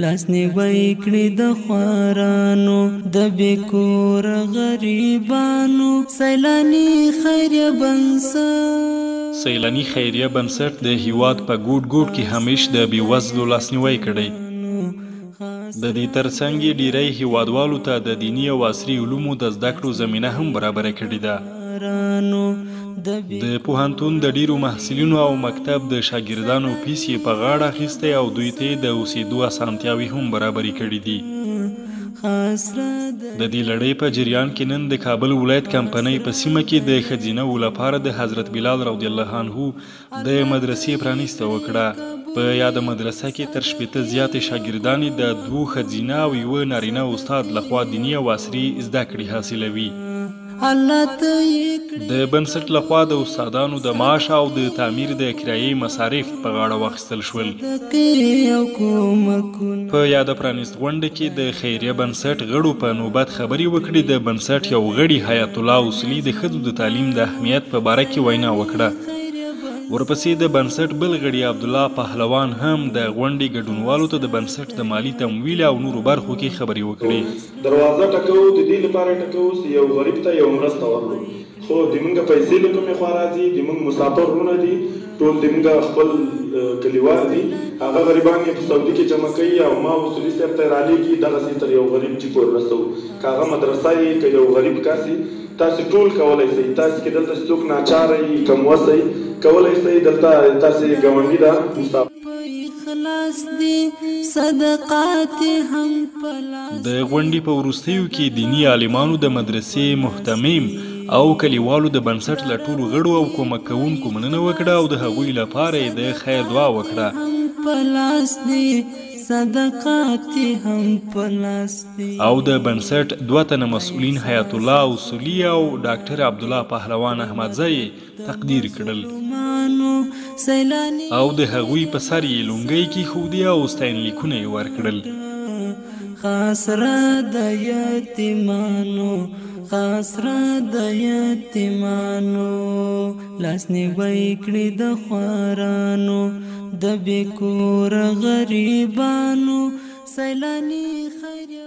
لاس نیوی کړي د خوارانو د بیکور غریبانو سیلانی خیریه بنسټ د هیواد په ګوټ ګوټ کې همیش د بېوزلو لاسنیوی کړی. د دې ترڅنګ یې ډیری هیوادوالو ته د دیني او عصري علومو د زده کړو زمینه هم برابره کړې ده. د پوهنتون د ډیرو محصلینو او مکتب د شاګردانو فیس یې په غاړه اخیستی او دوی ته د اوسېدو اسانتیاوې هم برابرې کړې دي. د دې لړۍ په جریان کې نن د کابل ولایت کمپنۍ په سیمه کې د ښځینه‌وو لپاره د حضرت بلال رضی الله عنه د مدرسې پرانیسته وکړه. په یاده مدرسه کې تر 80 زیاتې شاګردانې د 2 ښځینه او 1 نارینه استاد لخوا دیني او عصري زده کړې حاصلوي. د بنسټ لخوا د استادانو د معاش او د تعمیر د کرایې مصارف په غاړه واخیستل شول. په یاده پرانیست غونډه کې د خیریه بنسټ غړو په نوبت خبرې وکړې. د بنسټ یو غړي حیات الله اصولي د ښځو د تعلیم د اهمیت په باره کې وینا وکړه. ورپسې د بنسټ بل غړي عبدالله پهلوان هم د غونډې ګډونوالو ته د بنسټ د مالي تمویل او نورو برخو کې خبرې وکړې. دروازه ټکو د دې لپاره ټکو چې یو غریب ته یو مرسته ورکړو، خو د موږ پیسې له کومې خوا راځي، د موږ مسافر وروڼه دي، ټول د موږ خپل کلیوال دي، هغه غریبان یې په سعودي کې جمع کوي او ما اصولي صاحب ته رالیږي دغسې تر یو غریب چې پورې رسوو. که هغه مدرسه یې که یو غریب کس یې، تاسې ټول کولی شئ. تاسې کې دلته څوک ناچاره یي، کم وسه یي، کولی شئ دلته تاسې ګاونډي ده مسافر. د غونډې په وروستیو کې دیني عالمانو د مدرسې محتمم او کلیوالو د بنسټ له ټولو غړو او کومک کوونکو مننه وکړه او د هغوی لپاره یې د خیر دعا وکړه. او د بنسټ 2 تنه مسؤلین حیات الله اصولي او ډاکټر عبدالله پهلوان احمدزی تقدیر کړل او د هغوی په سر یې لونګۍ کېښودې او ستاینلیکونه یې ورکړل. خاصره د یتیمانو لاس نیوی کړي د خوارانو د بیکور غریبانو سیلانی خیریه